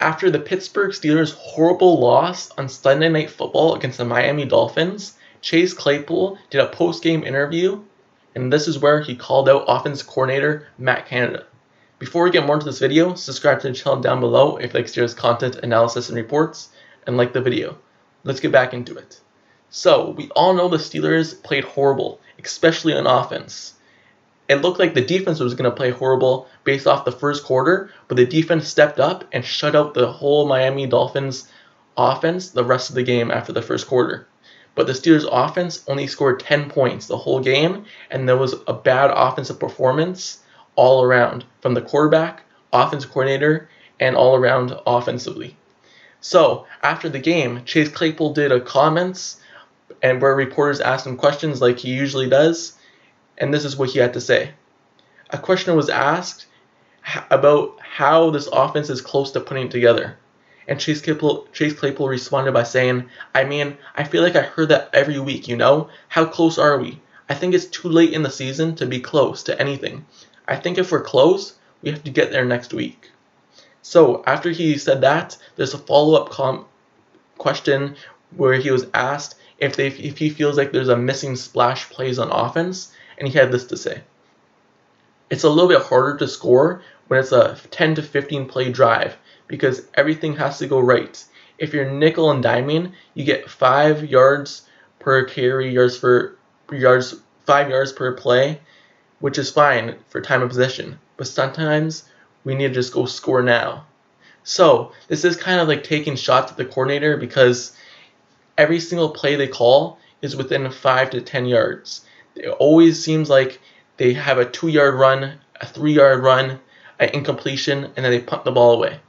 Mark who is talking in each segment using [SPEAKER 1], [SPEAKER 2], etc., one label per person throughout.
[SPEAKER 1] After the Pittsburgh Steelers' horrible loss on Sunday Night Football against the Miami Dolphins, Chase Claypool did a post-game interview, and this is where he called out offensive coordinator Matt Canada. Before we get more into this video, subscribe to the channel down below if you like Steelers content, analysis, and reports, and like the video. Let's get back into it. So, we all know the Steelers played horrible, especially on offense. It looked like the defense was going to play horrible based off the first quarter, but the defense stepped up and shut out the whole Miami Dolphins offense the rest of the game after the first quarter. But the Steelers offense only scored 10 points the whole game, and there was a bad offensive performance all around, from the quarterback, offensive coordinator, and all around offensively. So, after the game, Chase Claypool did a comments, and where reporters asked him questions like he usually does, and this is what he had to say. A question was asked about how this offense is close to putting it together. And Chase Claypool responded by saying, I feel like I heard that every week, How close are we? I think it's too late in the season to be close to anything. I think if we're close, we have to get there next week. So after he said that, there's a follow-up question where he was asked if he feels like there's a missing splash plays on offense, and he had this to say. It's a little bit harder to score when it's a 10 to 15 play drive because everything has to go right. If you're nickel and diming, you get 5 yards per carry, 5 yards per play, which is fine for time of possession. But sometimes we need to just go score now. So this is kind of like taking shots at the coordinator because every single play they call is within 5 to 10 yards. It always seems like they have a 2-yard run, a 3-yard run, an incompletion, and then they punt the ball away.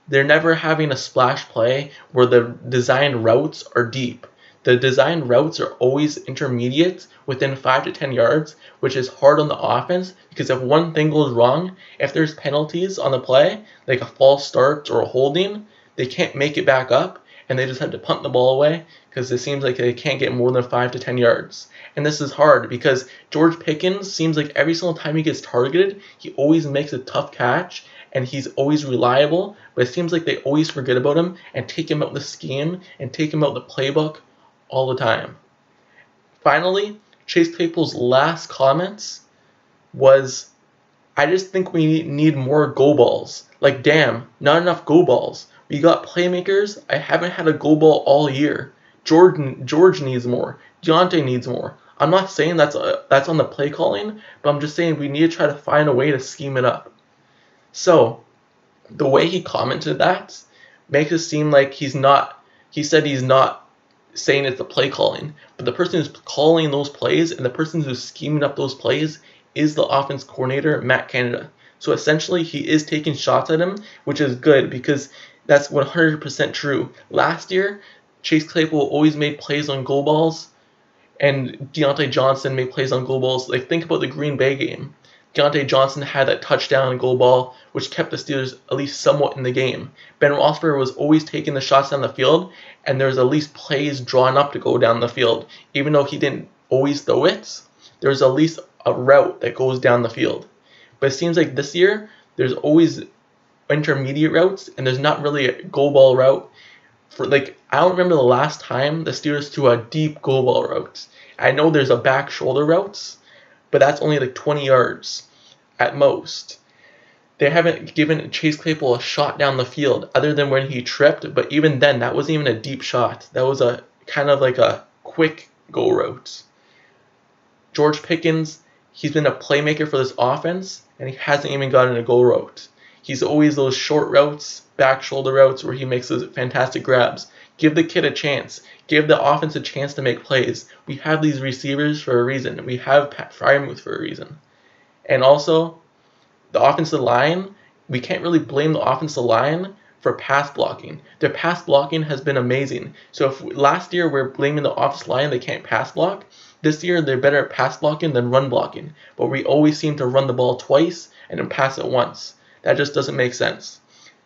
[SPEAKER 1] They're never having a splash play where the designed routes are deep. The designed routes are always intermediate within 5 to 10 yards, which is hard on the offense because if one thing goes wrong, if there's penalties on the play, like a false start or a holding, they can't make it back up, and they just have to punt the ball away because it seems like they can't get more than 5 to 10 yards. And this is hard because George Pickens seems like every single time he gets targeted, he always makes a tough catch, and he's always reliable, but it seems like they always forget about him and take him out the scheme and take him out the playbook all the time. Finally, Chase Claypool's last comments was, I just think we need more go balls. Like, damn, not enough go balls. We got playmakers. I haven't had a go ball all year. George needs more. Deontay needs more. I'm not saying that's on the play calling, but I'm just saying we need to try to find a way to scheme it up. So, the way he commented that makes it seem like he said he's not saying it's the play calling, but the person who's calling those plays and the person who's scheming up those plays is the offense coordinator, Matt Canada. So essentially, he is taking shots at him, which is good because that's 100% true. Last year, Chase Claypool always made plays on goal balls, and Deontay Johnson made plays on goal balls. Like, think about the Green Bay game. Deontay Johnson had that touchdown goal ball, which kept the Steelers at least somewhat in the game. Ben Roethlisberger was always taking the shots down the field, and there was at least plays drawn up to go down the field. Even though he didn't always throw it, there was at least a route that goes down the field. But it seems like this year, there's always intermediate routes, and there's not really a goal ball route. I don't remember the last time the Steelers threw a deep goal ball route. I know there's a back shoulder routes, but that's only like 20 yards at most. They haven't given Chase Claypool a shot down the field other than when he tripped, but even then, that wasn't even a deep shot. That was a kind of like a quick go route. George Pickens, he's been a playmaker for this offense, and he hasn't even gotten a go route. He's always those short routes, back shoulder routes, where he makes those fantastic grabs. Give the kid a chance. Give the offense a chance to make plays. We have these receivers for a reason. We have Pat Freiermuth for a reason. And also, the offensive line, we can't really blame the offensive line for pass blocking. Their pass blocking has been amazing. So if last year we're blaming the offensive line, they can't pass block, this year they're better at pass blocking than run blocking. But we always seem to run the ball twice and then pass it once. That just doesn't make sense.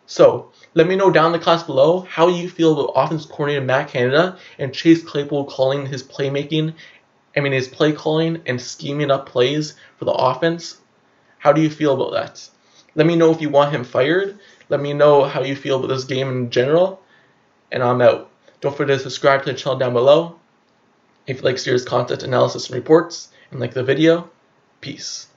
[SPEAKER 1] So, let me know down in the comments below how you feel about offensive coordinator Matt Canada and Chase Claypool calling his his play calling and scheming up plays for the offense. How do you feel about that? Let me know if you want him fired. Let me know how you feel about this game in general, and I'm out. Don't forget to subscribe to the channel down below if you like serious content, analysis, and reports, and like the video. Peace.